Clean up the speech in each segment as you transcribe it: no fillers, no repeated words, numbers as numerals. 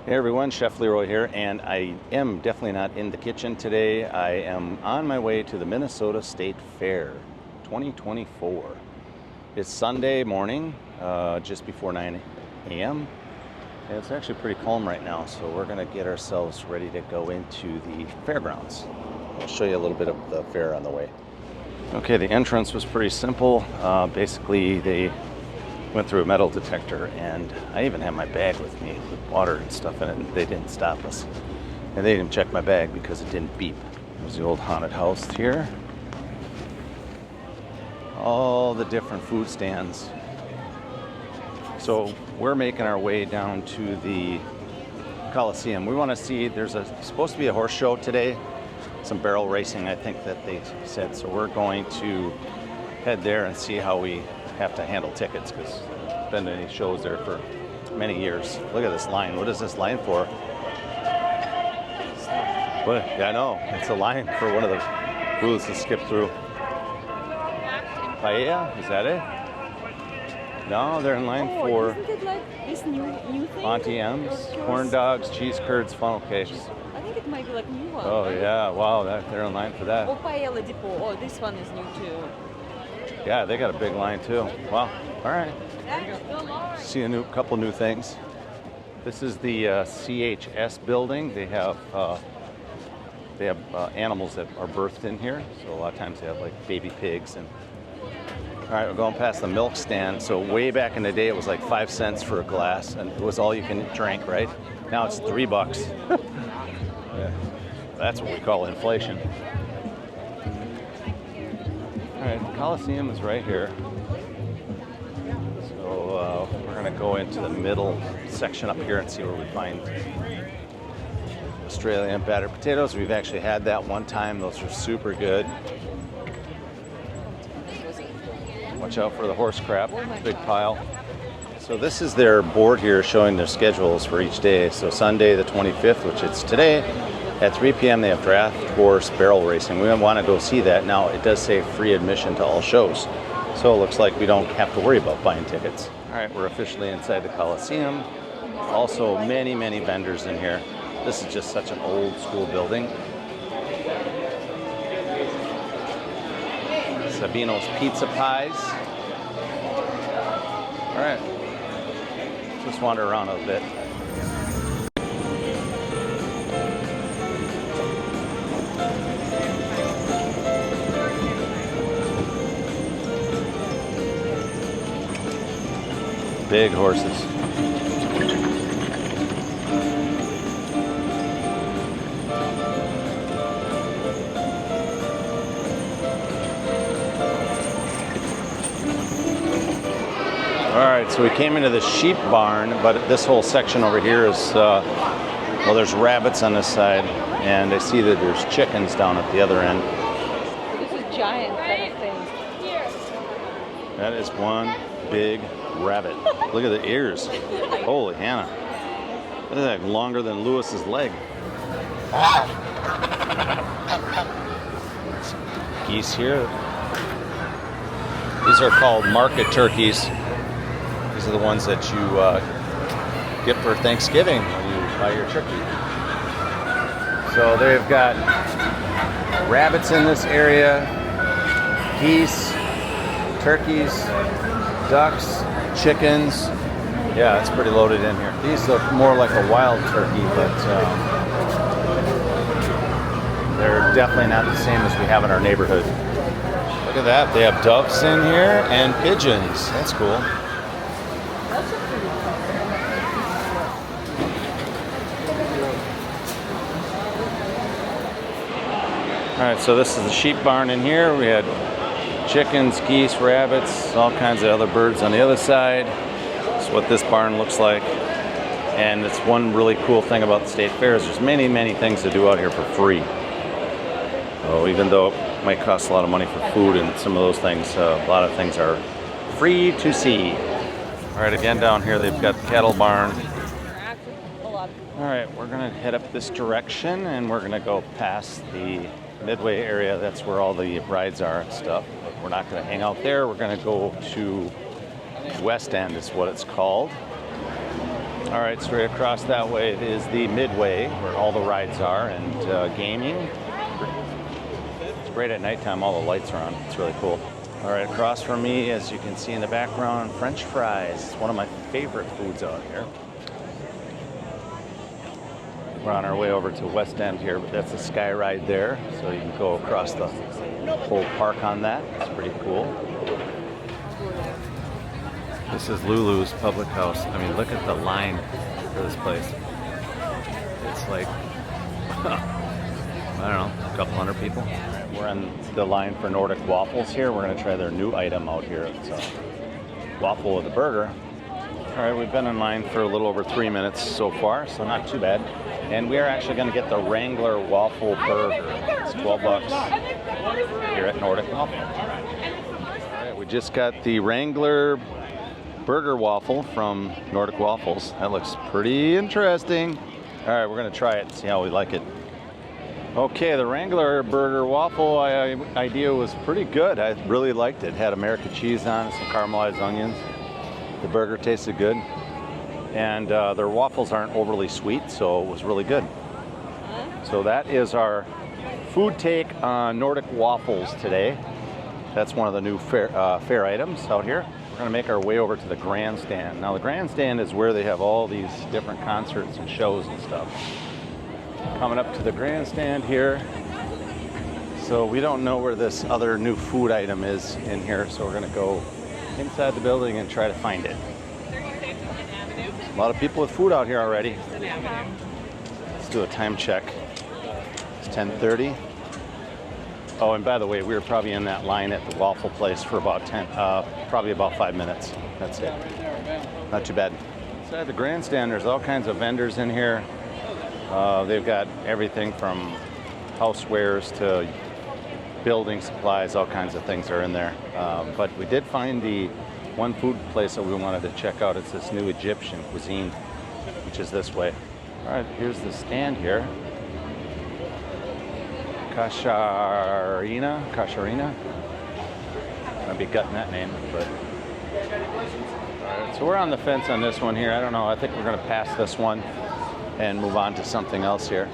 Hey everyone, Chef Leroy here, and I am definitely not in the kitchen today. I am on my way to the Minnesota State Fair 2024. It's Sunday morning, just before 9 a.m. And it's actually pretty calm right now, so we're going to get ourselves ready to go into the fairgrounds. I'll show you a little bit of the fair on the way. Okay, the entrance was pretty simple. Basically, they went through a metal detector, and I even had my bag with me with water and stuff in it, and they didn't stop us. And they didn't check my bag because it didn't beep. There's the old haunted house here. All the different food stands. So we're making our way down to the Coliseum. We want to see, there's supposed to be a horse show today, some barrel racing, I think that they said. So we're going to head there and see how we have to handle tickets, because there's been any shows there for many years. Look at this line. What is this line for? What? Yeah, I know. It's a line for one of the booths to skip through. Paella? Is that it? No, they're in line for isn't it like this new thing? Auntie M's, corn dogs, cheese curds, funnel cakes. I think it might be like new one. Oh right? yeah, wow, they're in line for that. Oh, Paella Depot. Oh, this one is new too. Yeah, they got a big line too. Wow. All right. See a couple new things. This is the CHS building. They have animals that are birthed in here. So a lot of times they have like baby pigs. And all right, we're going past the milk stand. So way back in the day, it was like 5 cents for a glass, and it was all you can drink, right? Now it's $3. Yeah. That's what we call inflation. All right, the Coliseum is right here. So we're going to go into the middle section up here and see where we find Australian battered potatoes. We've actually had that one time. Those are super good. Watch out for the horse crap, big pile. So this is their board here showing their schedules for each day. So Sunday the 25th, which it's today, at 3 p.m. they have draft horse barrel racing. We want to go see that. Now it does say free admission to all shows. So it looks like we don't have to worry about buying tickets. All right, we're officially inside the Coliseum. Also many, many vendors in here. This is just such an old school building. Sabino's Pizza Pies. All right, just wander around a bit. Big horses. All right, so we came into the sheep barn, but this whole section over here is, well, there's rabbits on this side, and I see that there's chickens down at the other end. This is giant kind of thing. That is one big rabbit. Look at the ears. Holy Hannah. This is like longer than Lewis's leg. Geese here. These are called market turkeys. These are the ones that you get for Thanksgiving when you buy your turkey. So they've got rabbits in this area, geese, turkeys, ducks, chickens. Yeah, it's pretty loaded in here. These look more like a wild turkey, but they're definitely not the same as we have in our neighborhood. Look at that. They have doves in here and pigeons. That's cool. All right, so this is the sheep barn in here. We had chickens, geese, rabbits, all kinds of other birds on the other side. That's what this barn looks like. And it's one really cool thing about the state fairs. There's many, many things to do out here for free. So even though it might cost a lot of money for food and some of those things, a lot of things are free to see. All right, again down here they've got the cattle barn. All right, we're gonna head up this direction and we're gonna go past the Midway area. That's where all the rides are and stuff. But we're not gonna hang out there. We're gonna go to West End is what it's called. All right, straight across that way is the Midway, where all the rides are, and gaming. It's great at nighttime, all the lights are on. It's really cool. All right, across from me, as you can see in the background, French fries. It's one of my favorite foods out here. We're on our way over to West End here, but that's a sky ride there, so you can go across the whole park on that. It's pretty cool. This is Lulu's Public House. I mean, look at the line for this place. It's like, I don't know, a couple hundred people. We're on the line for Nordic Waffles here. We're going to try their new item out here. It's a waffle with a burger. All right, we've been in line for a little over 3 minutes so far, so not too bad. And we are actually going to get the Wrangler Waffle Burger. It's $12 here at Nordic Waffle. All right, we just got the Wrangler Burger Waffle from Nordic Waffles. That looks pretty interesting. All right, we're going to try it and see how we like it. Okay, the Wrangler Burger Waffle idea was pretty good. I really liked it. It had American cheese on it, some caramelized onions. The burger tasted good. And their waffles aren't overly sweet, so it was really good. So that is our food take on Nordic Waffles today. That's one of the new fair items out here. We're going to make our way over to the grandstand. Now the grandstand is where they have all these different concerts and shows and stuff. Coming up to the grandstand here. So we don't know where this other new food item is in here, so we're going to go inside the building and try to find it. A lot of people with food out here already. Let's do a time check. It's 10:30. Oh, and by the way, we were probably in that line at the waffle place for about probably about 5 minutes. That's it. Not too bad. Inside the grandstand, there's all kinds of vendors in here. They've got everything from housewares to building supplies, all kinds of things are in there. But we did find the one food place that we wanted to check out. It's this new Egyptian cuisine, which is this way. All right, here's the stand here. Kasharina. I'd be gutting that name, but. All right, so we're on the fence on this one here. I don't know, I think we're gonna pass this one and move on to something else here.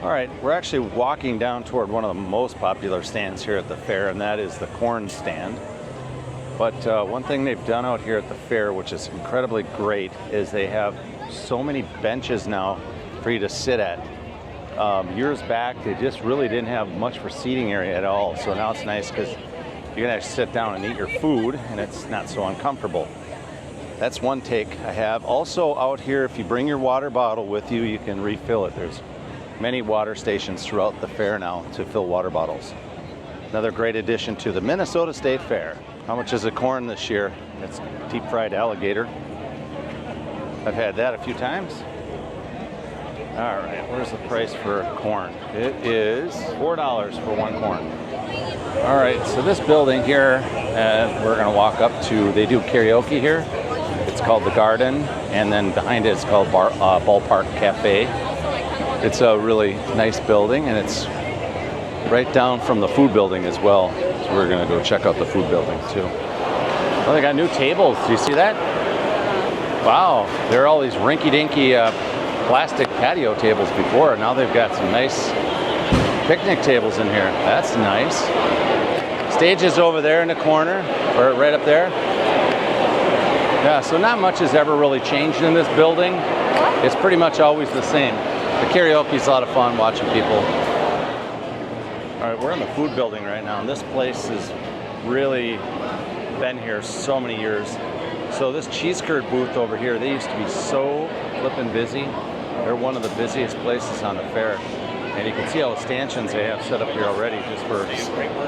All right, we're actually walking down toward one of the most popular stands here at the fair, and that is the corn stand. But one thing they've done out here at the fair, which is incredibly great, is they have so many benches now for you to sit at. Years back, they just really didn't have much for seating area at all. So now it's nice because you can actually sit down and eat your food, and it's not so uncomfortable. That's one take I have. Also out here, if you bring your water bottle with you, you can refill it. There's many water stations throughout the fair now to fill water bottles. Another great addition to the Minnesota State Fair. How much is a corn this year? It's deep fried alligator. I've had that a few times. All right, where's the price for corn? It is $4 for one corn. All right, so this building here, we're gonna walk up to, they do karaoke here. It's called The Garden, and then behind it it's called Ballpark Cafe. It's a really nice building, and it's right down from the food building as well. So we're gonna go check out the food building too. Oh, they got new tables. Do you see that? Wow, there are all these rinky-dinky plastic patio tables before. Now they've got some nice picnic tables in here. That's nice. Stage is over there in the corner, or right up there. Yeah, so not much has ever really changed in this building. It's pretty much always the same. The karaoke's a lot of fun watching people. All right, we're in the food building right now, and this place has really been here so many years. So this cheese curd booth over here, they used to be so flippin' busy. They're one of the busiest places on the fair. And you can see all the stanchions they have set up here already just for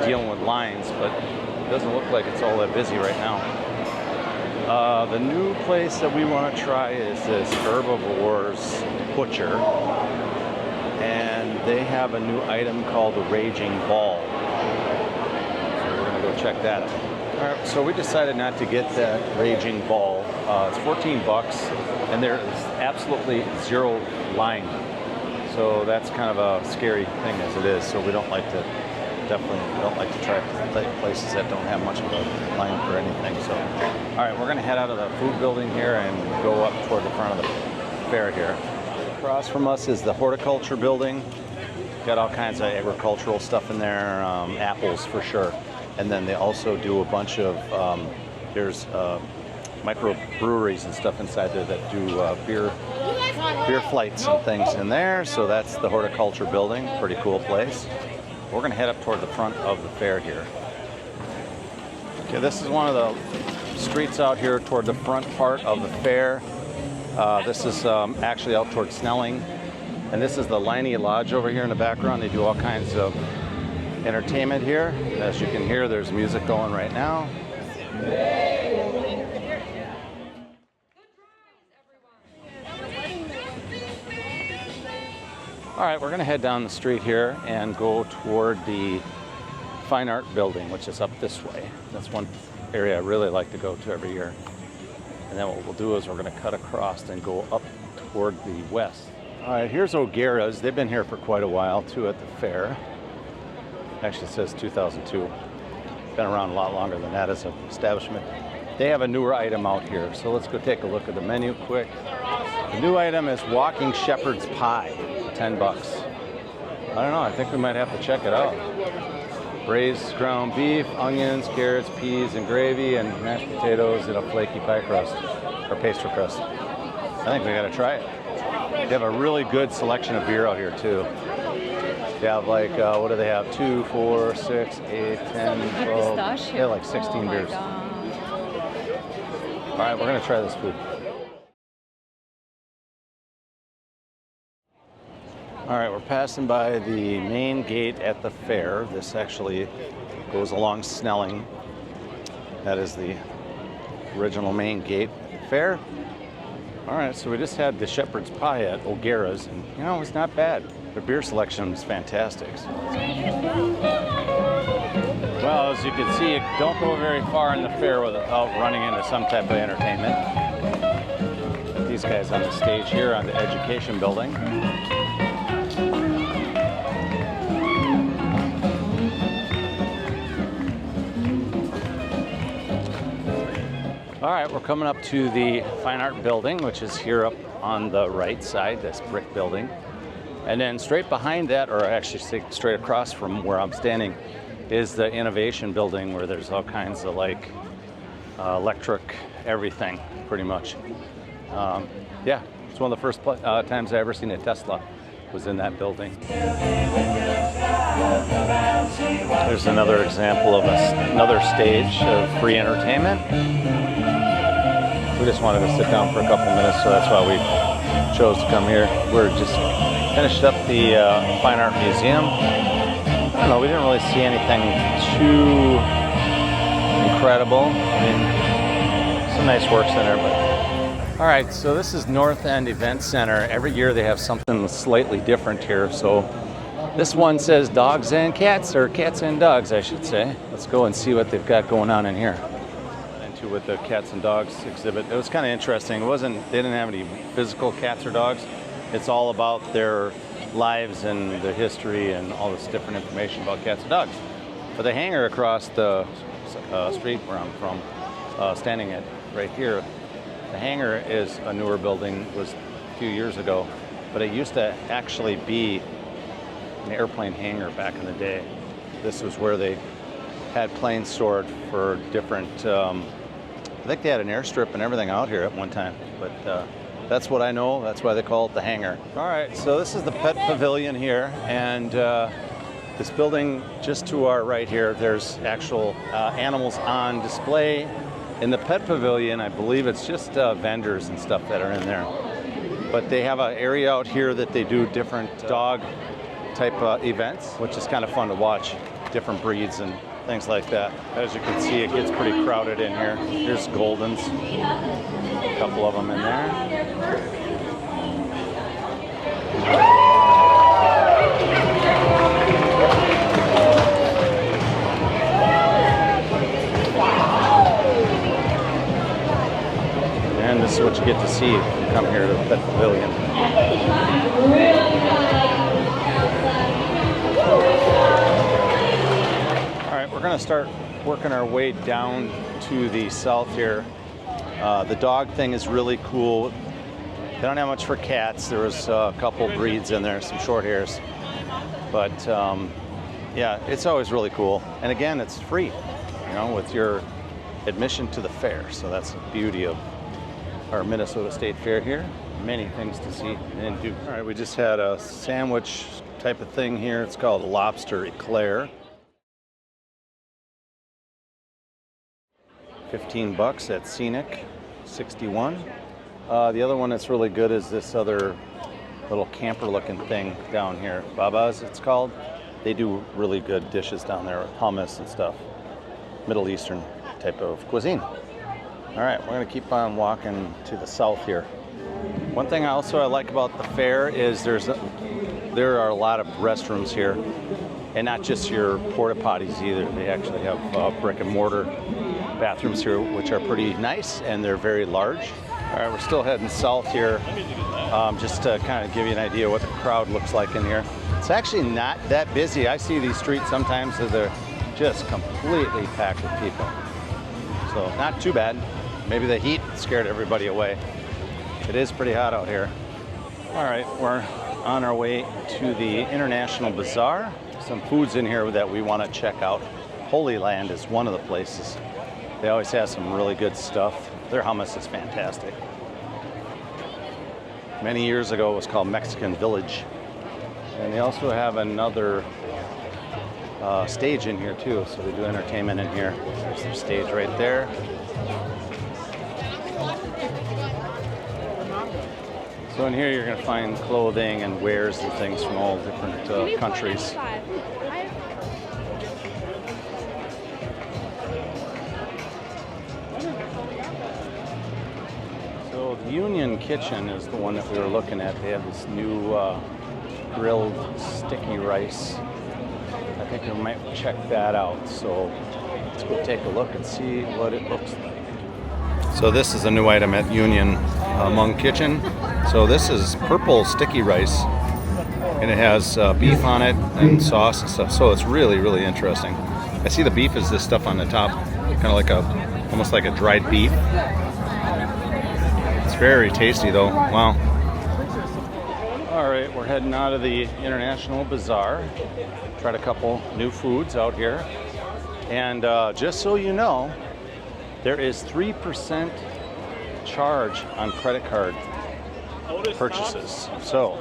dealing with lines, but it doesn't look like it's all that busy right now. The new place that we want to try is this Herbivores Butcher. And they have a new item called the Raging Ball. So we're going to go check that out. All right, so we decided not to get that Raging Ball. It's $14, and there is absolutely zero line. So that's kind of a scary thing as it is. So we don't like to, definitely don't like to try places that don't have much of a line for anything. So, all right, we're going to head out of the food building here and go up toward the front of the fair here. Across from us is the horticulture building. Got all kinds of agricultural stuff in there, apples for sure. And then they also do a bunch of, there's microbreweries and stuff inside there that do beer flights and things in there. So that's the horticulture building, pretty cool place. We're gonna head up toward the front of the fair here. Okay, this is one of the streets out here toward the front part of the fair. This is actually out toward Snelling. And this is the Liney Lodge over here in the background. They do all kinds of entertainment here. As you can hear, there's music going right now. All right, we're gonna head down the street here and go toward the Fine Art Building, which is up this way. That's one area I really like to go to every year. And then what we'll do is we're gonna cut across and go up toward the west. All right, here's O'Gara's. They've been here for quite a while too at the fair. Actually, it says 2002. Been around a lot longer than that as an establishment. They have a newer item out here, so let's go take a look at the menu quick. The new item is walking shepherd's pie, 10 bucks. I don't know, I think we might have to check it out. Braised ground beef, onions, carrots, peas, and gravy, and mashed potatoes in a flaky pie crust, or pastry crust. I think we gotta try it. They have a really good selection of beer out here too. They have like, what do they have? 2, 4, 6, 8, 10, 12. Pistachio. Yeah, like 16 beers. God. All right, we're gonna try this food. All right, we're passing by the main gate at the fair. This actually goes along Snelling. That is the original main gate at the fair. All right, so we just had the shepherd's pie at O'Gara's, and you know, it's not bad. Their beer selection is fantastic. Well, as you can see, you don't go very far in the fair without running into some type of entertainment. These guys on the stage here on the education building. All right, we're coming up to the Fine Art Building, which is here up on the right side, this brick building. And then straight behind that, or actually straight across from where I'm standing, is the Innovation Building, where there's all kinds of like electric everything, pretty much. Yeah, it's one of the first times I ever seen a Tesla was in that building. There's another example of another stage of free entertainment. We just wanted to sit down for a couple minutes, so that's why we chose to come here. We're just finished up the Fine Art Museum. I don't know, we didn't really see anything too incredible. I mean, some nice works in there, but. All right, so this is North End Event Center. Every year they have something slightly different here. So this one says dogs and cats, or cats and dogs, I should say. Let's go and see what they've got going on in here. Into with the cats and dogs exhibit. It was kind of interesting. They didn't have any physical cats or dogs. It's all about their lives and their history and all this different information about cats and dogs. But the hangar across the street where I'm from, standing at right here, the hangar is a newer building. It was a few years ago, but it used to actually be an airplane hangar back in the day. This was where they had planes stored for different, I think they had an airstrip and everything out here at one time, but that's what I know. That's why they call it the hangar. All right, so this is the pet pavilion here, and this building just to our right here, there's actual animals on display. In the pet pavilion, I believe it's just vendors and stuff that are in there. But they have an area out here that they do different dog type events, which is kind of fun to watch, different breeds and things like that. As you can see, it gets pretty crowded in here. Here's Goldens, a couple of them in there. And this is what you get to see if you come here to the Pet Pavilion. All right, we're going to start working our way down to the south here. The dog thing is really cool. They don't have much for cats. There was a couple breeds in there, some short hairs. But yeah, it's always really cool. And again, it's free, you know, with your admission to the fair. So that's the beauty of our Minnesota State Fair here. Many things to see and do. All right, we just had a sandwich type of thing here. It's called lobster eclair. $15 at Scenic, 61. The other one that's really good is this other little camper-looking thing down here. Baba's, it's called. They do really good dishes down there, hummus and stuff. Middle Eastern type of cuisine. All right, we're gonna keep on walking to the south here. One thing I like about the fair is there are a lot of restrooms here, and not just your porta potties either. They actually have brick and mortar bathrooms here, which are pretty nice, and they're very large. All right, we're still heading south here, just to kind of give you an idea what the crowd looks like in here. It's actually not that busy. I see these streets sometimes that they're just completely packed with people. So not too bad. Maybe the heat scared everybody away. It is pretty hot out here. All right, we're on our way to the International Bazaar. Some foods in here that we want to check out. Holy Land is one of the places. They always have some really good stuff. Their hummus is fantastic. Many years ago, it was called Mexican Village. And they also have another stage in here too, so they do entertainment in here. There's their stage right there. So in here you're going to find clothing and wares and things from all different countries. So the Union Kitchen is the one that we were looking at. They have this new grilled sticky rice. I think we might check that out. So let's go take a look and see what it looks like. So this is a new item at Union Hmong Kitchen. So this is purple sticky rice, and it has beef on it and sauce and stuff. So it's really, really interesting. I see the beef is this stuff on the top, kind of like almost like a dried beef. It's very tasty though. Wow. All right, we're heading out of the International Bazaar. Tried a couple new foods out here. And just so you know, there is 3% charge on credit card purchases. So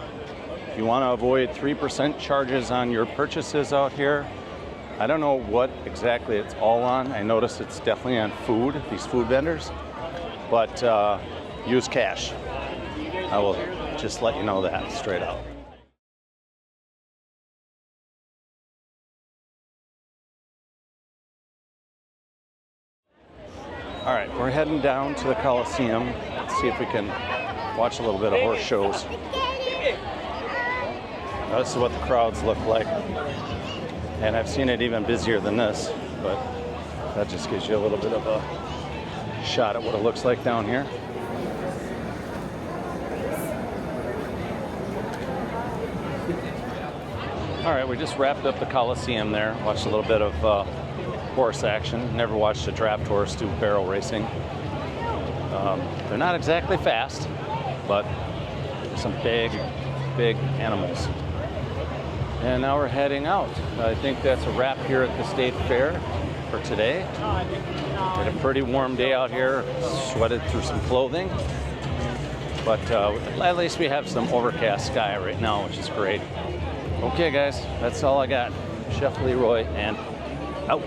if you want to avoid 3% charges on your purchases out here, I don't know what exactly it's all on. I noticed it's definitely on food, these food vendors, but use cash. I will just let you know that straight up. All right, we're heading down to the Coliseum. Let's see if we can watch a little bit of horse shows. Now, this is what the crowds look like. And I've seen it even busier than this, but that just gives you a little bit of a shot at what it looks like down here. All right, we just wrapped up the Coliseum there. Watched a little bit of horse action. Never watched a draft horse do barrel racing. They're not exactly fast, but some big animals. And now we're heading out. I think that's a wrap here at the State Fair for today. Had a pretty warm day out here. Sweated through some clothing. But at least we have some overcast sky right now, which is great. Okay, guys, that's all I got. Chef Leroy, and out.